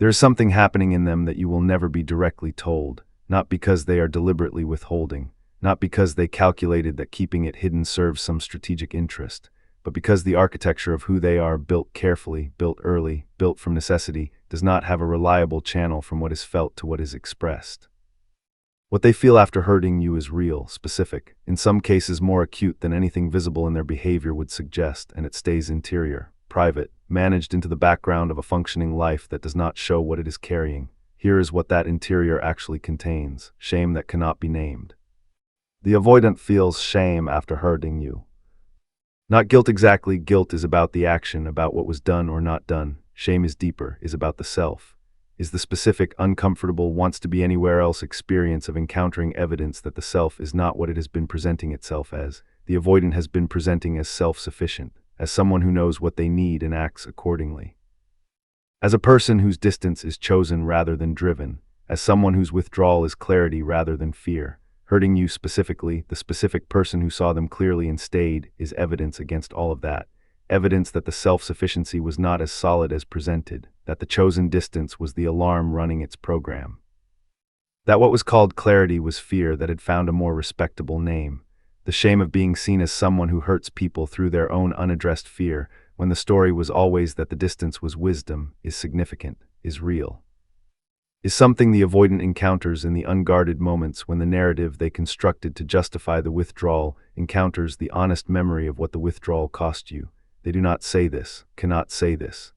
There is something happening in them that you will never be directly told, not because they are deliberately withholding, not because they calculated that keeping it hidden serves some strategic interest, but because the architecture of who they are, built carefully, built early, built from necessity, does not have a reliable channel from what is felt to what is expressed. What they feel after hurting you is real, specific, in some cases more acute than anything visible in their behavior would suggest, and it stays interior, private, managed into the background of a functioning life that does not show what it is carrying. Here is what that interior actually contains: shame that cannot be named. The avoidant feels shame after hurting you. Not guilt exactly. Guilt is about the action, about what was done or not done. Shame is deeper, is about the self, is the specific, uncomfortable, wants to be anywhere else experience of encountering evidence that the self is not what it has been presenting itself as. The avoidant has been presenting as self-sufficient, as someone who knows what they need and acts accordingly. As a person whose distance is chosen rather than driven, as someone whose withdrawal is clarity rather than fear. Hurting you specifically, the specific person who saw them clearly and stayed, is evidence against all of that. Evidence that the self-sufficiency was not as solid as presented, that the chosen distance was the alarm running its program. That what was called clarity was fear that had found a more respectable name. The shame of being seen as someone who hurts people through their own unaddressed fear, when the story was always that the distance was wisdom, is significant, is real. Is something the avoidant encounters in the unguarded moments when the narrative they constructed to justify the withdrawal encounters the honest memory of what the withdrawal cost you. They do not say this, cannot say this.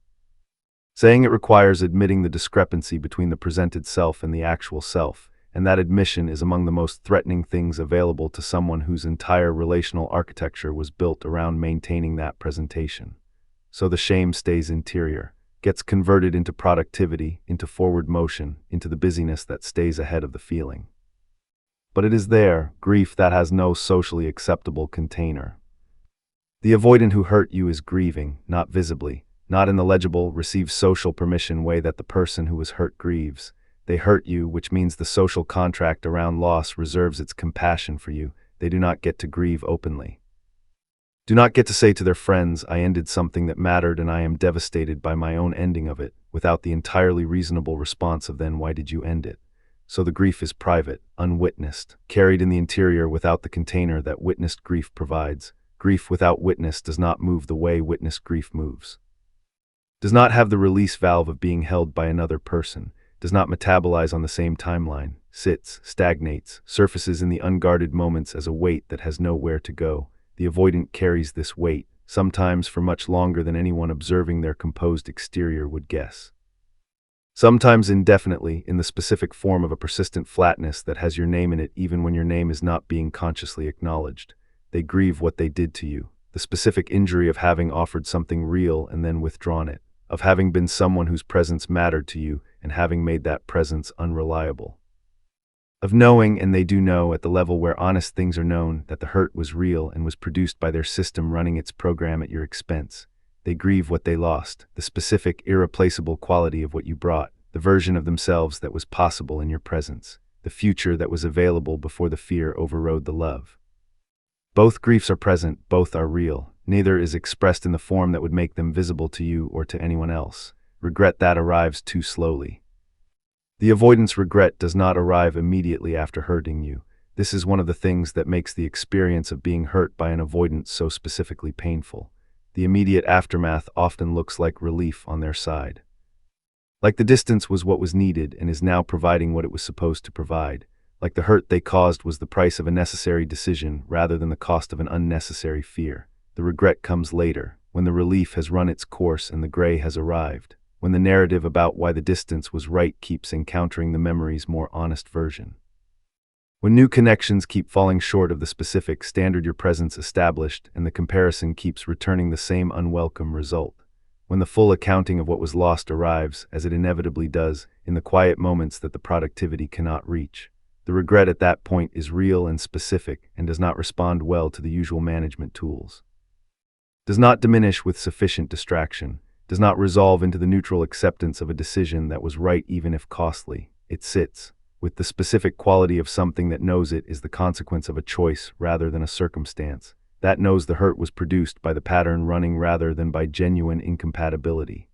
Saying it requires admitting the discrepancy between the presented self and the actual self, and that admission is among the most threatening things available to someone whose entire relational architecture was built around maintaining that presentation. So the shame stays interior, gets converted into productivity, into forward motion, into the busyness that stays ahead of the feeling. But it is there, grief that has no socially acceptable container. The avoidant who hurt you is grieving, not visibly, not in the legible, receive social permission way that the person who was hurt grieves. They hurt you, which means the social contract around loss reserves its compassion for you. They do not get to grieve openly. Do not get to say to their friends, I ended something that mattered and I am devastated by my own ending of it, without the entirely reasonable response of then why did you end it? So the grief is private, unwitnessed, carried in the interior without the container that witnessed grief provides. Grief without witness does not move the way witnessed grief moves. Does not have the release valve of being held by another person, does not metabolize on the same timeline, sits, stagnates, surfaces in the unguarded moments as a weight that has nowhere to go. The avoidant carries this weight, sometimes for much longer than anyone observing their composed exterior would guess. Sometimes indefinitely, in the specific form of a persistent flatness that has your name in it even when your name is not being consciously acknowledged. They grieve what they did to you, the specific injury of having offered something real and then withdrawn it, of having been someone whose presence mattered to you and having made that presence unreliable. Of knowing, and they do know at the level where honest things are known, that the hurt was real and was produced by their system running its program at your expense. They grieve what they lost, the specific, irreplaceable quality of what you brought, the version of themselves that was possible in your presence, the future that was available before the fear overrode the love. Both griefs are present, both are real. Neither is expressed in the form that would make them visible to you or to anyone else. Regret that arrives too slowly. The avoidance regret does not arrive immediately after hurting you. This is one of the things that makes the experience of being hurt by an avoidant so specifically painful. The immediate aftermath often looks like relief on their side. Like the distance was what was needed and is now providing what it was supposed to provide. Like the hurt they caused was the price of a necessary decision rather than the cost of an unnecessary fear. The regret comes later, when the relief has run its course and the gray has arrived, when the narrative about why the distance was right keeps encountering the memory's more honest version. When new connections keep falling short of the specific standard your presence established and the comparison keeps returning the same unwelcome result. When the full accounting of what was lost arrives, as it inevitably does, in the quiet moments that the productivity cannot reach. The regret at that point is real and specific and does not respond well to the usual management tools. Does not diminish with sufficient distraction, does not resolve into the neutral acceptance of a decision that was right even if costly. It sits, with the specific quality of something that knows it is the consequence of a choice rather than a circumstance, that knows the hurt was produced by the pattern running rather than by genuine incompatibility.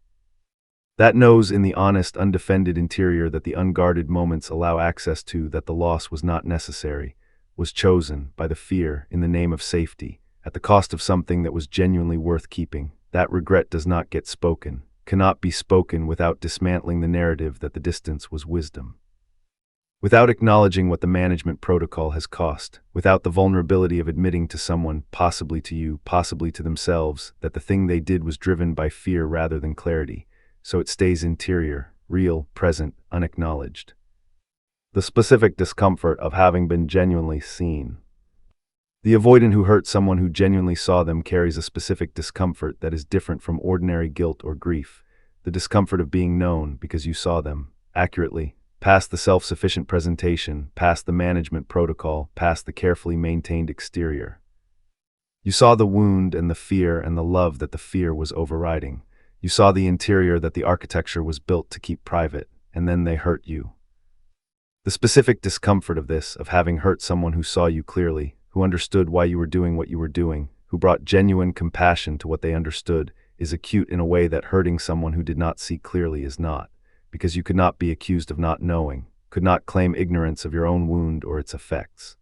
That knows in the honest, undefended interior that the unguarded moments allow access to, that the loss was not necessary, was chosen by the fear in the name of safety, at the cost of something that was genuinely worth keeping. That regret does not get spoken, cannot be spoken without dismantling the narrative that the distance was wisdom. Without acknowledging what the management protocol has cost, without the vulnerability of admitting to someone, possibly to you, possibly to themselves, that the thing they did was driven by fear rather than clarity, so it stays interior, real, present, unacknowledged. The specific discomfort of having been genuinely seen. The avoidant who hurt someone who genuinely saw them carries a specific discomfort that is different from ordinary guilt or grief, the discomfort of being known because you saw them, accurately, past the self-sufficient presentation, past the management protocol, past the carefully maintained exterior. You saw the wound and the fear and the love that the fear was overriding. You saw the interior that the architecture was built to keep private, and then they hurt you. The specific discomfort of this, of having hurt someone who saw you clearly, who understood why you were doing what you were doing, who brought genuine compassion to what they understood, is acute in a way that hurting someone who did not see clearly is not, because you could not be accused of not knowing, could not claim ignorance of your own wound or its effects.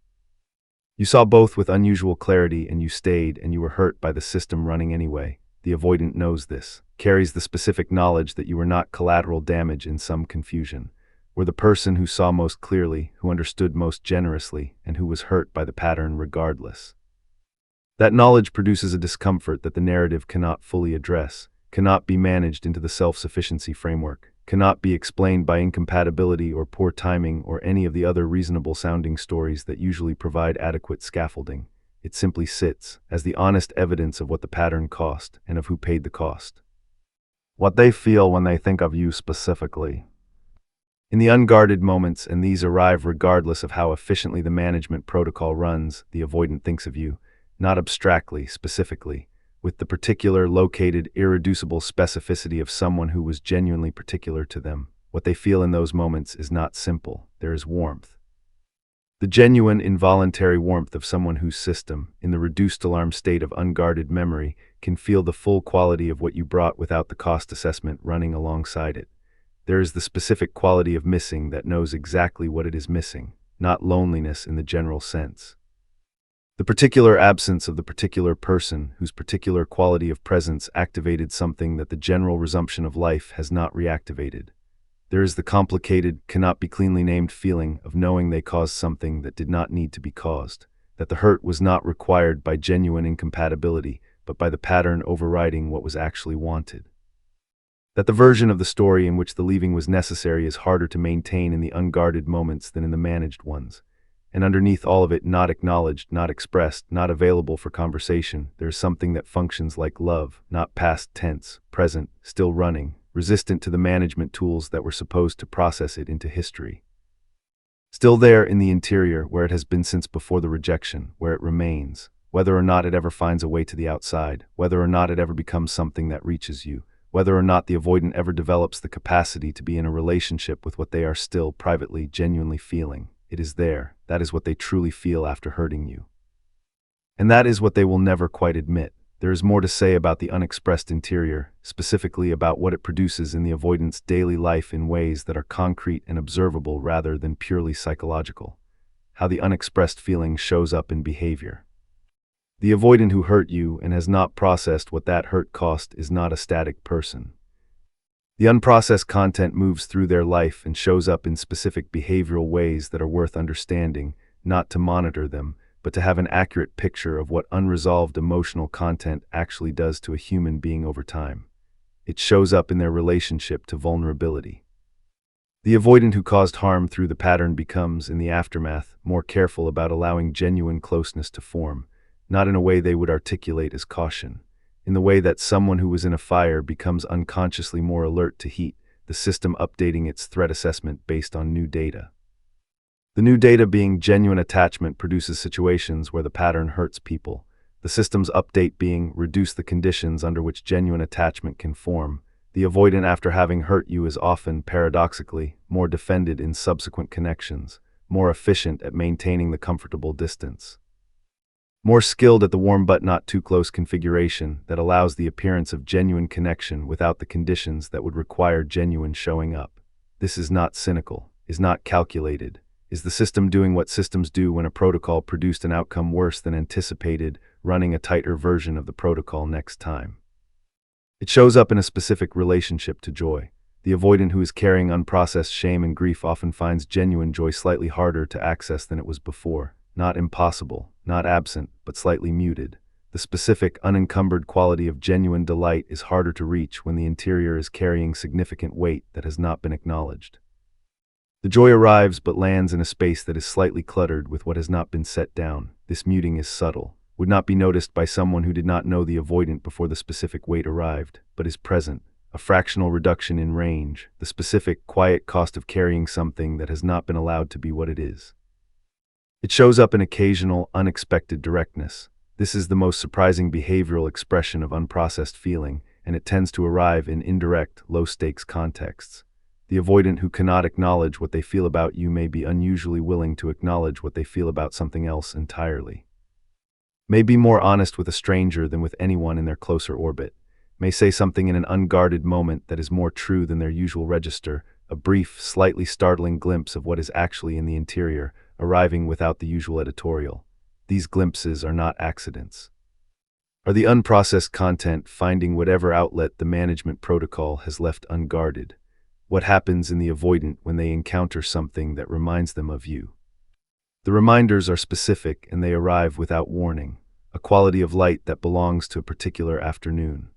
You saw both with unusual clarity, and you stayed, and you were hurt by the system running anyway. The avoidant knows this, carries the specific knowledge that you were not collateral damage in some confusion, were the person who saw most clearly, who understood most generously, and who was hurt by the pattern regardless. That knowledge produces a discomfort that the narrative cannot fully address, cannot be managed into the self-sufficiency framework, cannot be explained by incompatibility or poor timing or any of the other reasonable-sounding stories that usually provide adequate scaffolding. It simply sits as the honest evidence of what the pattern cost and of who paid the cost. What they feel when they think of you specifically. In the unguarded moments, and these arrive regardless of how efficiently the management protocol runs, the avoidant thinks of you, not abstractly, specifically, with the particular, located, irreducible specificity of someone who was genuinely particular to them. What they feel in those moments is not simple. There is warmth. The genuine, involuntary warmth of someone whose system, in the reduced alarm state of unguarded memory, can feel the full quality of what you brought without the cost assessment running alongside it. There is the specific quality of missing that knows exactly what it is missing, not loneliness in the general sense. The particular absence of the particular person whose particular quality of presence activated something that the general resumption of life has not reactivated. There is the complicated, cannot be cleanly named feeling of knowing they caused something that did not need to be caused, that the hurt was not required by genuine incompatibility, but by the pattern overriding what was actually wanted. That the version of the story in which the leaving was necessary is harder to maintain in the unguarded moments than in the managed ones. And underneath all of it, not acknowledged, not expressed, not available for conversation, there is something that functions like love, not past tense, present, still running, resistant to the management tools that were supposed to process it into history. Still there in the interior, where it has been since before the rejection, where it remains, whether or not it ever finds a way to the outside, whether or not it ever becomes something that reaches you, whether or not the avoidant ever develops the capacity to be in a relationship with what they are still privately, genuinely feeling. It is there. That is what they truly feel after hurting you. And that is what they will never quite admit. There is more to say about the unexpressed interior, specifically about what it produces in the avoidant's daily life in ways that are concrete and observable rather than purely psychological. How the unexpressed feeling shows up in behavior. The avoidant who hurt you and has not processed what that hurt cost is not a static person. The unprocessed content moves through their life and shows up in specific behavioral ways that are worth understanding, not to monitor them, but to have an accurate picture of what unresolved emotional content actually does to a human being over time. It shows up in their relationship to vulnerability. The avoidant who caused harm through the pattern becomes, in the aftermath, more careful about allowing genuine closeness to form, not in a way they would articulate as caution. In the way that someone who was in a fire becomes unconsciously more alert to heat, the system updating its threat assessment based on new data. The new data being genuine attachment produces situations where the pattern hurts people. The system's update being reduce the conditions under which genuine attachment can form. The avoidant after having hurt you is often, paradoxically, more defended in subsequent connections, more efficient at maintaining the comfortable distance. More skilled at the warm but not too close configuration that allows the appearance of genuine connection without the conditions that would require genuine showing up. This is not cynical, is not calculated. Is the system doing what systems do when a protocol produced an outcome worse than anticipated, running a tighter version of the protocol next time? It shows up in a specific relationship to joy. The avoidant who is carrying unprocessed shame and grief often finds genuine joy slightly harder to access than it was before. Not impossible, not absent, but slightly muted. The specific, unencumbered quality of genuine delight is harder to reach when the interior is carrying significant weight that has not been acknowledged. The joy arrives but lands in a space that is slightly cluttered with what has not been set down. This muting is subtle, would not be noticed by someone who did not know the avoidant before the specific weight arrived, but is present. A fractional reduction in range, the specific, quiet cost of carrying something that has not been allowed to be what it is. It shows up in occasional, unexpected directness. This is the most surprising behavioral expression of unprocessed feeling, and it tends to arrive in indirect, low-stakes contexts. The avoidant who cannot acknowledge what they feel about you may be unusually willing to acknowledge what they feel about something else entirely. May be more honest with a stranger than with anyone in their closer orbit. May say something in an unguarded moment that is more true than their usual register, a brief, slightly startling glimpse of what is actually in the interior, arriving without the usual editorial. These glimpses are not accidents. Are the unprocessed content finding whatever outlet the management protocol has left unguarded? What happens in the avoidant when they encounter something that reminds them of you? The reminders are specific and they arrive without warning, a quality of light that belongs to a particular afternoon.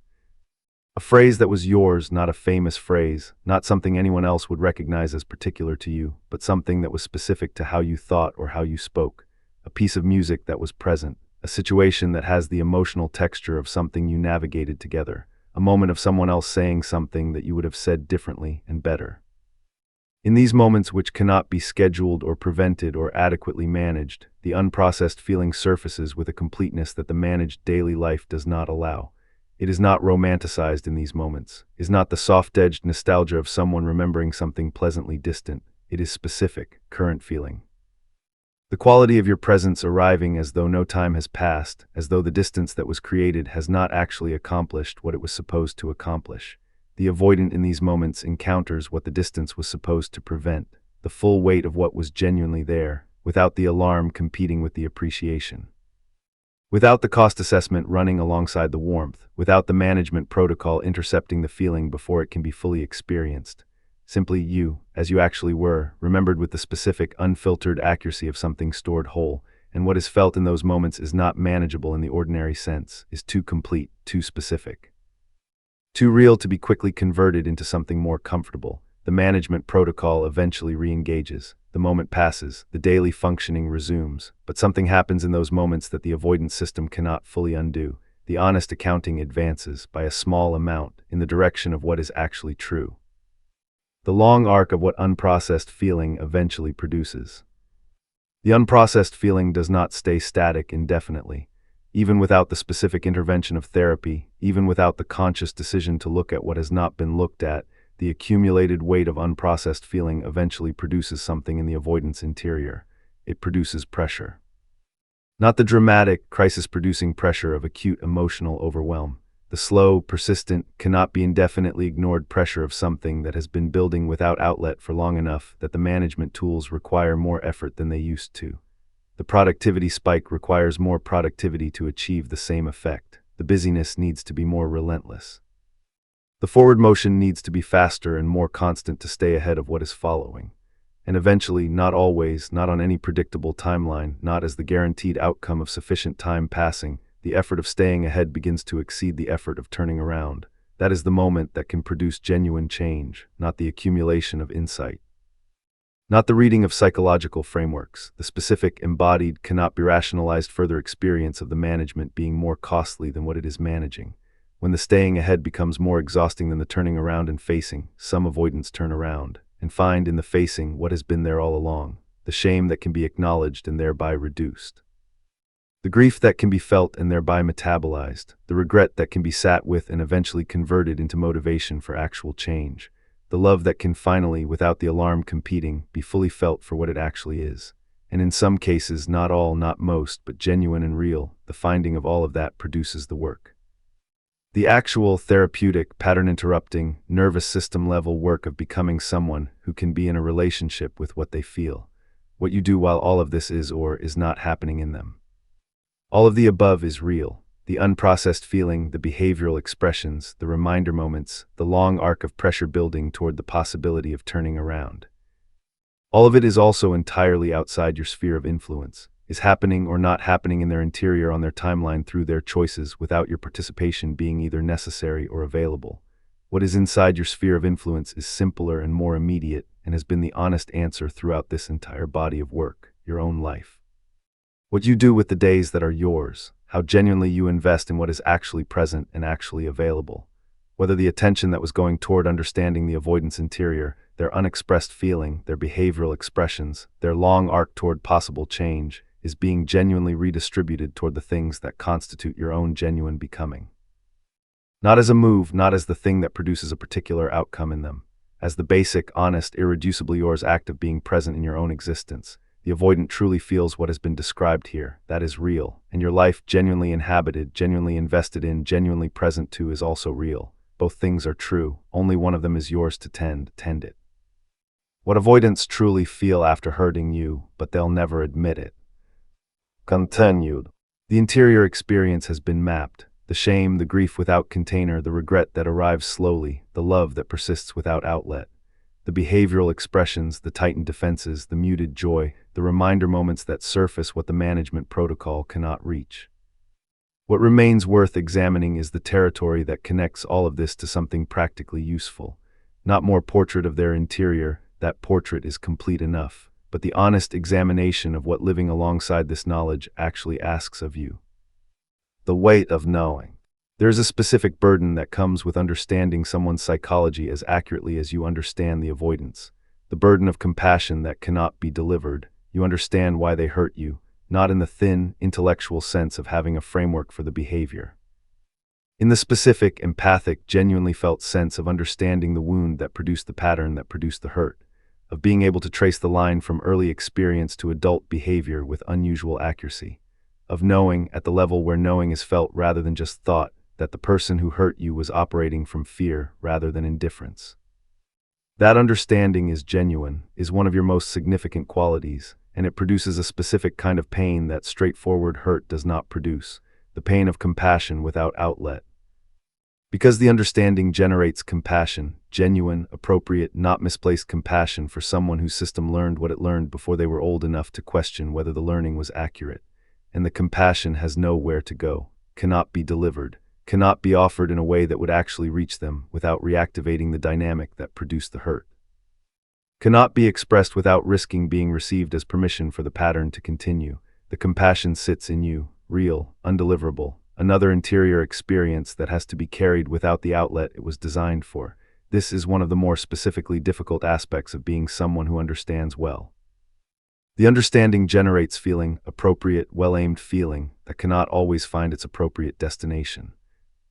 A phrase that was yours, not a famous phrase, not something anyone else would recognize as particular to you, but something that was specific to how you thought or how you spoke. A piece of music that was present, a situation that has the emotional texture of something you navigated together, a moment of someone else saying something that you would have said differently and better. In these moments which cannot be scheduled or prevented or adequately managed, the unprocessed feeling surfaces with a completeness that the managed daily life does not allow. It is not romanticized in these moments, is not the soft-edged nostalgia of someone remembering something pleasantly distant. It is specific, current feeling. The quality of your presence arriving as though no time has passed, as though the distance that was created has not actually accomplished what it was supposed to accomplish. The avoidant in these moments encounters what the distance was supposed to prevent, the full weight of what was genuinely there, without the alarm competing with the appreciation. Without the cost assessment running alongside the warmth, without the management protocol intercepting the feeling before it can be fully experienced. Simply you, as you actually were, remembered with the specific, unfiltered accuracy of something stored whole, and what is felt in those moments is not manageable in the ordinary sense, is too complete, too specific. Too real to be quickly converted into something more comfortable. The management protocol eventually re-engages. The moment passes, the daily functioning resumes, but something happens in those moments that the avoidance system cannot fully undo. The honest accounting advances, by a small amount, in the direction of what is actually true. The long arc of what unprocessed feeling eventually produces. The unprocessed feeling does not stay static indefinitely. Even without the specific intervention of therapy, even without the conscious decision to look at what has not been looked at, the accumulated weight of unprocessed feeling eventually produces something in the avoidance interior. It produces pressure. Not the dramatic, crisis-producing pressure of acute emotional overwhelm. The slow, persistent, cannot be indefinitely ignored pressure of something that has been building without outlet for long enough that the management tools require more effort than they used to. The productivity spike requires more productivity to achieve the same effect. The busyness needs to be more relentless. The forward motion needs to be faster and more constant to stay ahead of what is following. And eventually, not always, not on any predictable timeline, not as the guaranteed outcome of sufficient time passing, the effort of staying ahead begins to exceed the effort of turning around. That is the moment that can produce genuine change, not the accumulation of insight. Not the reading of psychological frameworks. The specific, embodied, cannot be rationalized further experience of the management being more costly than what it is managing. When the staying ahead becomes more exhausting than the turning around and facing, some avoidants turn around and find in the facing what has been there all along, the shame that can be acknowledged and thereby reduced. The grief that can be felt and thereby metabolized, the regret that can be sat with and eventually converted into motivation for actual change, the love that can finally, without the alarm competing, be fully felt for what it actually is. and in some cases, not all, not most, but genuine and real, the finding of all of that produces the work. The actual therapeutic, pattern-interrupting, nervous system-level work of becoming someone who can be in a relationship with what they feel. What you do while all of this is or is not happening in them. All of the above is real. The unprocessed feeling, the behavioral expressions, the reminder moments, the long arc of pressure building toward the possibility of turning around. All of it is also entirely outside your sphere of influence, is happening or not happening in their interior on their timeline through their choices without your participation being either necessary or available. What is inside your sphere of influence is simpler and more immediate and has been the honest answer throughout this entire body of work, your own life. What you do with the days that are yours, how genuinely you invest in what is actually present and actually available. Whether the attention that was going toward understanding the avoidance interior, their unexpressed feeling, their behavioral expressions, their long arc toward possible change, is being genuinely redistributed toward the things that constitute your own genuine becoming. Not as a move, not as the thing that produces a particular outcome in them, as the basic, honest, irreducibly yours act of being present in your own existence. The avoidant truly feels what has been described here, that is real, and your life genuinely inhabited, genuinely invested in, genuinely present to is also real. Both things are true, only one of them is yours to tend it. What avoidants truly feel after hurting you, but they'll never admit it. Continued. The interior experience has been mapped. The shame, the grief without container, the regret that arrives slowly, the love that persists without outlet. The behavioral expressions, the tightened defenses, the muted joy, the reminder moments that surface what the management protocol cannot reach. What remains worth examining is the territory that connects all of this to something practically useful. Not more portrait of their interior, that portrait is complete enough, but the honest examination of what living alongside this knowledge actually asks of you. The weight of knowing. There is a specific burden that comes with understanding someone's psychology as accurately as you understand the avoidance. The burden of compassion that cannot be delivered. You understand why they hurt you, not in the thin, intellectual sense of having a framework for the behavior. In the specific, empathic, genuinely felt sense of understanding the wound that produced the pattern that produced the hurt, of being able to trace the line from early experience to adult behavior with unusual accuracy, of knowing, at the level where knowing is felt rather than just thought, that the person who hurt you was operating from fear rather than indifference. That understanding is genuine, is one of your most significant qualities, and it produces a specific kind of pain that straightforward hurt does not produce, the pain of compassion without outlet. Because the understanding generates compassion, genuine, appropriate, not misplaced compassion for someone whose system learned what it learned before they were old enough to question whether the learning was accurate, and the compassion has nowhere to go, cannot be delivered, cannot be offered in a way that would actually reach them without reactivating the dynamic that produced the hurt. Cannot be expressed without risking being received as permission for the pattern to continue. The compassion sits in you, real, undeliverable, another interior experience that has to be carried without the outlet it was designed for. This is one of the more specifically difficult aspects of being someone who understands well. The understanding generates feeling, appropriate, well-aimed feeling, that cannot always find its appropriate destination.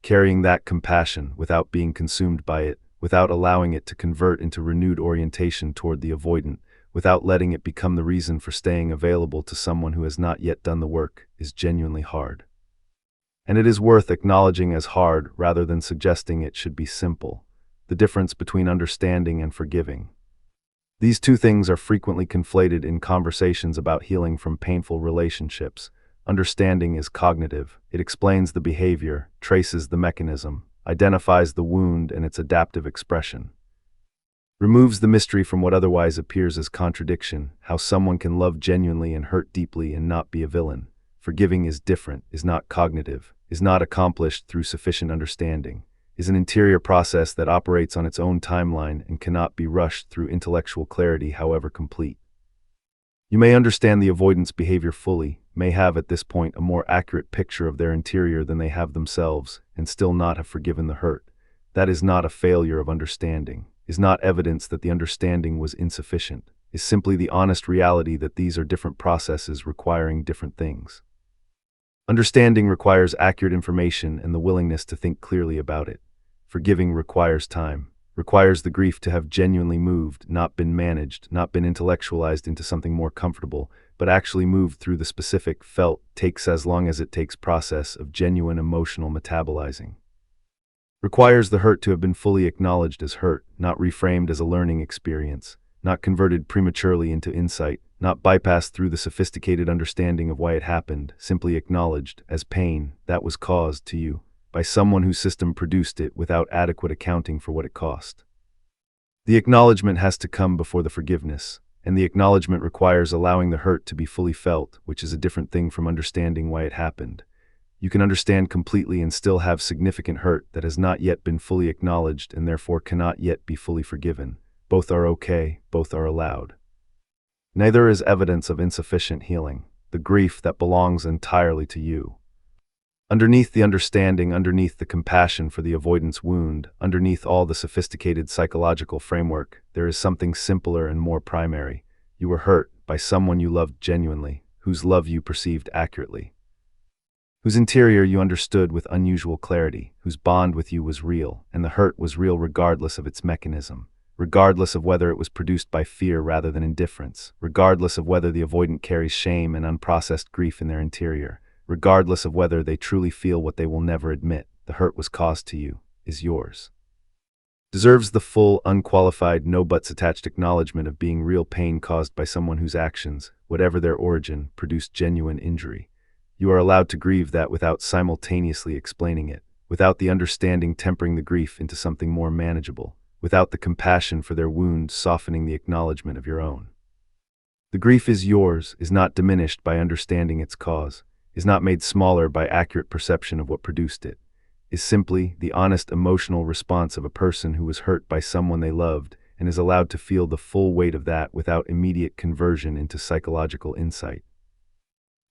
Carrying that compassion without being consumed by it, without allowing it to convert into renewed orientation toward the avoidant, without letting it become the reason for staying available to someone who has not yet done the work, is genuinely hard. And it is worth acknowledging as hard rather than suggesting it should be simple. The difference between understanding and forgiving. These two things are frequently conflated in conversations about healing from painful relationships. Understanding is cognitive. It explains the behavior, traces the mechanism, identifies the wound and its adaptive expression. Removes the mystery from what otherwise appears as contradiction, how someone can love genuinely and hurt deeply and not be a villain. Forgiving is different, is not cognitive, is not accomplished through sufficient understanding, is an interior process that operates on its own timeline and cannot be rushed through intellectual clarity, however complete. You may understand the avoidance behavior fully, may have at this point a more accurate picture of their interior than they have themselves, and still not have forgiven the hurt. That is not a failure of understanding, is not evidence that the understanding was insufficient, is simply the honest reality that these are different processes requiring different things. Understanding requires accurate information and the willingness to think clearly about it. Forgiving requires time, requires the grief to have genuinely moved, not been managed, not been intellectualized into something more comfortable, but actually moved through the specific felt takes as long as it takes process of genuine emotional metabolizing. Requires the hurt to have been fully acknowledged as hurt, not reframed as a learning experience, not converted prematurely into insight, not bypassed through the sophisticated understanding of why it happened, simply acknowledged as pain that was caused to you by someone whose system produced it without adequate accounting for what it cost. The acknowledgement has to come before the forgiveness, and the acknowledgement requires allowing the hurt to be fully felt, which is a different thing from understanding why it happened. You can understand completely and still have significant hurt that has not yet been fully acknowledged and therefore cannot yet be fully forgiven. Both are okay, both are allowed. Neither is evidence of insufficient healing, the grief that belongs entirely to you. Underneath the understanding, underneath the compassion for the avoidance wound, underneath all the sophisticated psychological framework, there is something simpler and more primary. You were hurt by someone you loved genuinely, whose love you perceived accurately, whose interior you understood with unusual clarity, whose bond with you was real, and the hurt was real regardless of its mechanism, regardless of whether it was produced by fear rather than indifference, regardless of whether the avoidant carries shame and unprocessed grief in their interior, regardless of whether they truly feel what they will never admit. The hurt was caused to you, is yours. Deserves the full, unqualified, no buts attached acknowledgement of being real pain caused by someone whose actions, whatever their origin, produced genuine injury. You are allowed to grieve that without simultaneously explaining it, without the understanding tempering the grief into something more manageable, without the compassion for their wound softening the acknowledgement of your own. The grief is yours, is not diminished by understanding its cause, is not made smaller by accurate perception of what produced it, is simply the honest emotional response of a person who was hurt by someone they loved and is allowed to feel the full weight of that without immediate conversion into psychological insight.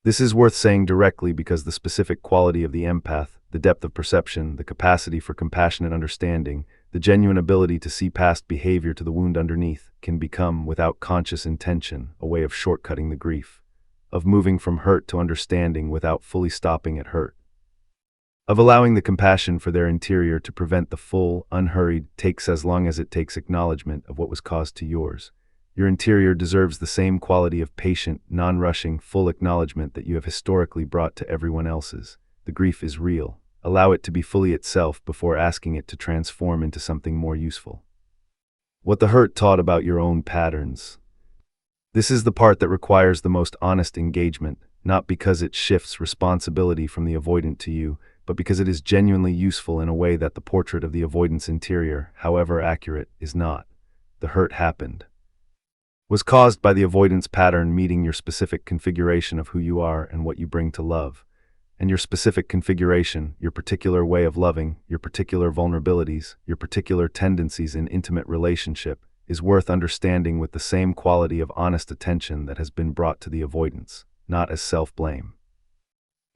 This is worth saying directly because the specific quality of the empath, the depth of perception, the capacity for compassionate understanding, the genuine ability to see past behavior to the wound underneath, can become, without conscious intention, a way of shortcutting the grief, of moving from hurt to understanding without fully stopping at hurt, of allowing the compassion for their interior to prevent the full, unhurried, takes as long as it takes acknowledgement of what was caused to yours. Your interior deserves the same quality of patient, non-rushing, full acknowledgement that you have historically brought to everyone else's. The grief is real. Allow it to be fully itself before asking it to transform into something more useful. What the hurt taught about your own patterns. This is the part that requires the most honest engagement, not because it shifts responsibility from the avoidant to you, but because it is genuinely useful in a way that the portrait of the avoidant's interior, however accurate, is not. The hurt happened. Was caused by the avoidance pattern meeting your specific configuration of who you are and what you bring to love. And your specific configuration, your particular way of loving, your particular vulnerabilities, your particular tendencies in intimate relationship, is worth understanding with the same quality of honest attention that has been brought to the avoidance, not as self-blame.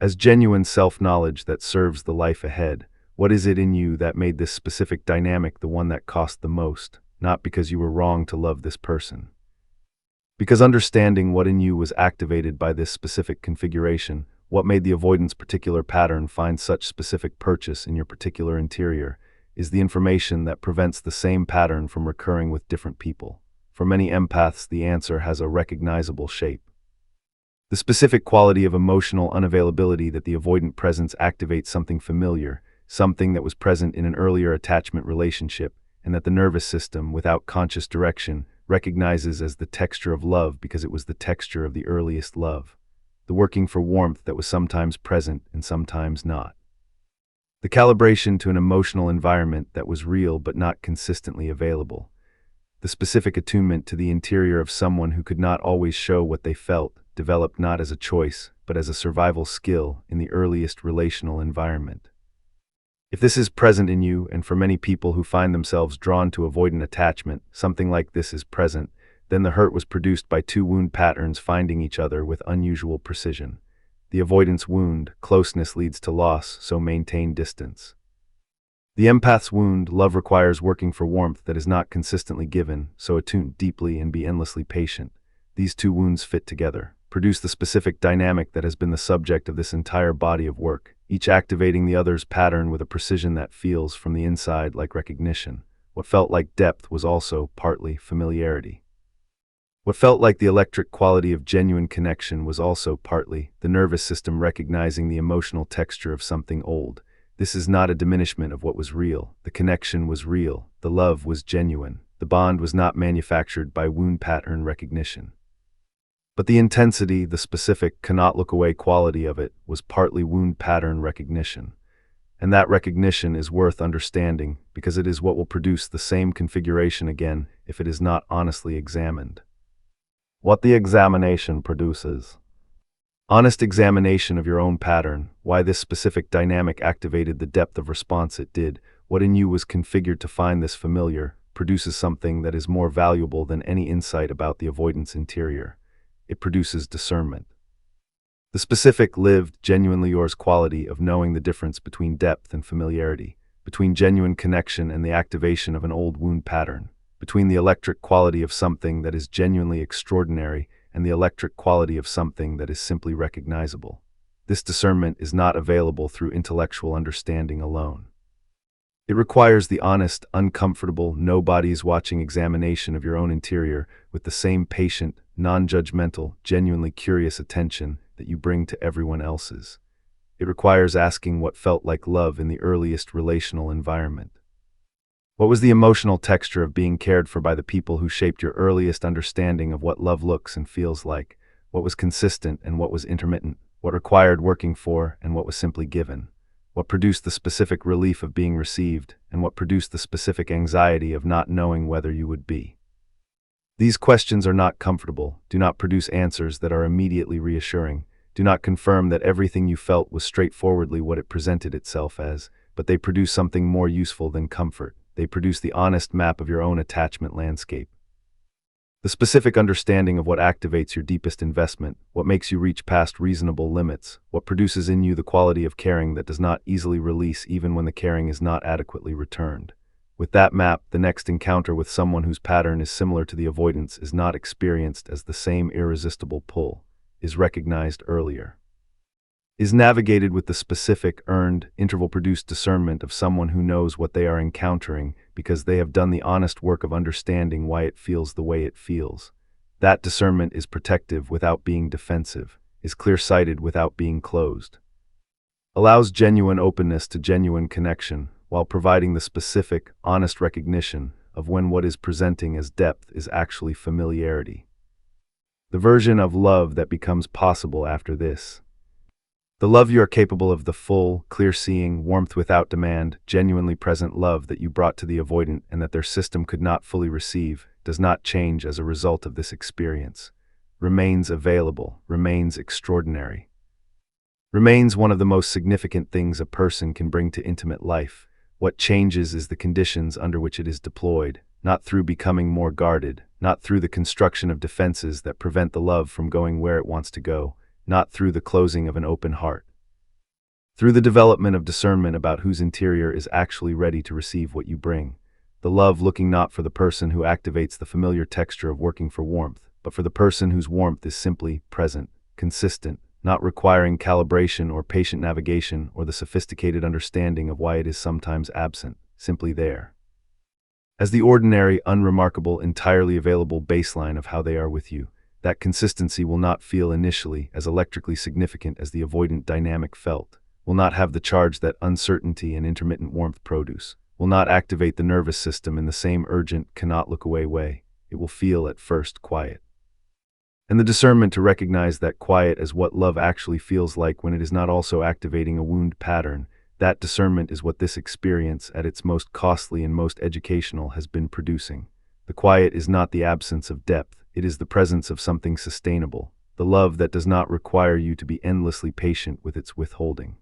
As genuine self-knowledge that serves the life ahead. What is it in you that made this specific dynamic the one that cost the most, not because you were wrong to love this person? Because understanding what in you was activated by this specific configuration, what made the avoidance particular pattern find such specific purchase in your particular interior, is the information that prevents the same pattern from recurring with different people. For many empaths, the answer has a recognizable shape. The specific quality of emotional unavailability that the avoidant presence activates something familiar, something that was present in an earlier attachment relationship, and that the nervous system, without conscious direction, recognizes as the texture of love because it was the texture of the earliest love. The working for warmth that was sometimes present and sometimes not. The calibration to an emotional environment that was real but not consistently available. The specific attunement to the interior of someone who could not always show what they felt, developed not as a choice, but as a survival skill in the earliest relational environment. If this is present in you, and for many people who find themselves drawn to avoidant attachment, something like this is present, then the hurt was produced by two wound patterns finding each other with unusual precision. The avoidance wound, closeness leads to loss, so maintain distance. The empath's wound, love requires working for warmth that is not consistently given, so attune deeply and be endlessly patient. These two wounds fit together, produce the specific dynamic that has been the subject of this entire body of work, each activating the other's pattern with a precision that feels from the inside like recognition. What felt like depth was also partly familiarity. What felt like the electric quality of genuine connection was also partly the nervous system recognizing the emotional texture of something old. This is not a diminishment of what was real. The connection was real. The love was genuine. The bond was not manufactured by wound pattern recognition. But the intensity, the specific, cannot look away quality of it was partly wound pattern recognition. And that recognition is worth understanding because it is what will produce the same configuration again if it is not honestly examined. What the examination produces. Honest examination of your own pattern, why this specific dynamic activated the depth of response it did, what in you was configured to find this familiar, produces something that is more valuable than any insight about the avoidance interior. It produces discernment. The specific, lived, genuinely yours quality of knowing the difference between depth and familiarity, between genuine connection and the activation of an old wound pattern, between the electric quality of something that is genuinely extraordinary and the electric quality of something that is simply recognizable. This discernment is not available through intellectual understanding alone. It requires the honest, uncomfortable, nobody's-watching examination of your own interior with the same patient, non-judgmental, genuinely curious attention that you bring to everyone else's. It requires asking what felt like love in the earliest relational environment. What was the emotional texture of being cared for by the people who shaped your earliest understanding of what love looks and feels like? What was consistent and what was intermittent? What required working for and what was simply given? What produced the specific relief of being received and what produced the specific anxiety of not knowing whether you would be? These questions are not comfortable, do not produce answers that are immediately reassuring, do not confirm that everything you felt was straightforwardly what it presented itself as, but they produce something more useful than comfort. They produce the honest map of your own attachment landscape. The specific understanding of what activates your deepest investment, what makes you reach past reasonable limits, what produces in you the quality of caring that does not easily release even when the caring is not adequately returned. With that map, the next encounter with someone whose pattern is similar to the avoidance is not experienced as the same irresistible pull, is recognized earlier. Is navigated with the specific, earned, interval-produced discernment of someone who knows what they are encountering because they have done the honest work of understanding why it feels the way it feels. That discernment is protective without being defensive, is clear-sighted without being closed. Allows genuine openness to genuine connection, while providing the specific, honest recognition of when what is presenting as depth is actually familiarity. The version of love that becomes possible after this. The love you are capable of, the full, clear-seeing, warmth without demand, genuinely present love that you brought to the avoidant and that their system could not fully receive, does not change as a result of this experience. Remains available, remains extraordinary. Remains one of the most significant things a person can bring to intimate life. What changes is the conditions under which it is deployed, not through becoming more guarded, not through the construction of defenses that prevent the love from going where it wants to go, not through the closing of an open heart. Through the development of discernment about whose interior is actually ready to receive what you bring. The love looking not for the person who activates the familiar texture of working for warmth, but for the person whose warmth is simply present, consistent, not requiring calibration or patient navigation or the sophisticated understanding of why it is sometimes absent, simply there. As the ordinary, unremarkable, entirely available baseline of how they are with you. That consistency will not feel initially as electrically significant as the avoidant dynamic felt, will not have the charge that uncertainty and intermittent warmth produce, will not activate the nervous system in the same urgent, cannot look away way. It will feel at first quiet. And the discernment to recognize that quiet as what love actually feels like when it is not also activating a wound pattern, that discernment is what this experience, at its most costly and most educational, has been producing. The quiet is not the absence of depth. It is the presence of something sustainable, the love that does not require you to be endlessly patient with its withholding.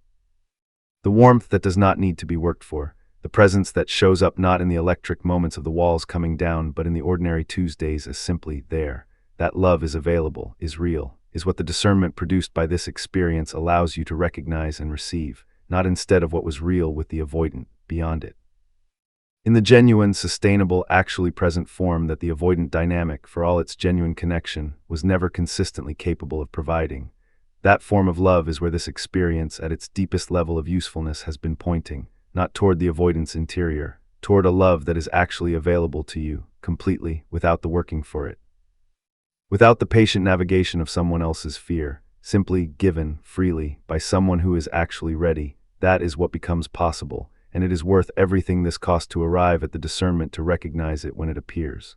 The warmth that does not need to be worked for, the presence that shows up not in the electric moments of the walls coming down but in the ordinary Tuesdays as simply there. That love is available, is real, is what the discernment produced by this experience allows you to recognize and receive, not instead of what was real with the avoidant, beyond it. In the genuine, sustainable, actually present form that the avoidant dynamic, for all its genuine connection, was never consistently capable of providing. That form of love is where this experience, at its deepest level of usefulness, has been pointing, not toward the avoidance interior, toward a love that is actually available to you, completely, without the working for it. Without the patient navigation of someone else's fear, simply given freely by someone who is actually ready, that is what becomes possible, and it is worth everything this cost to arrive at the discernment to recognize it when it appears.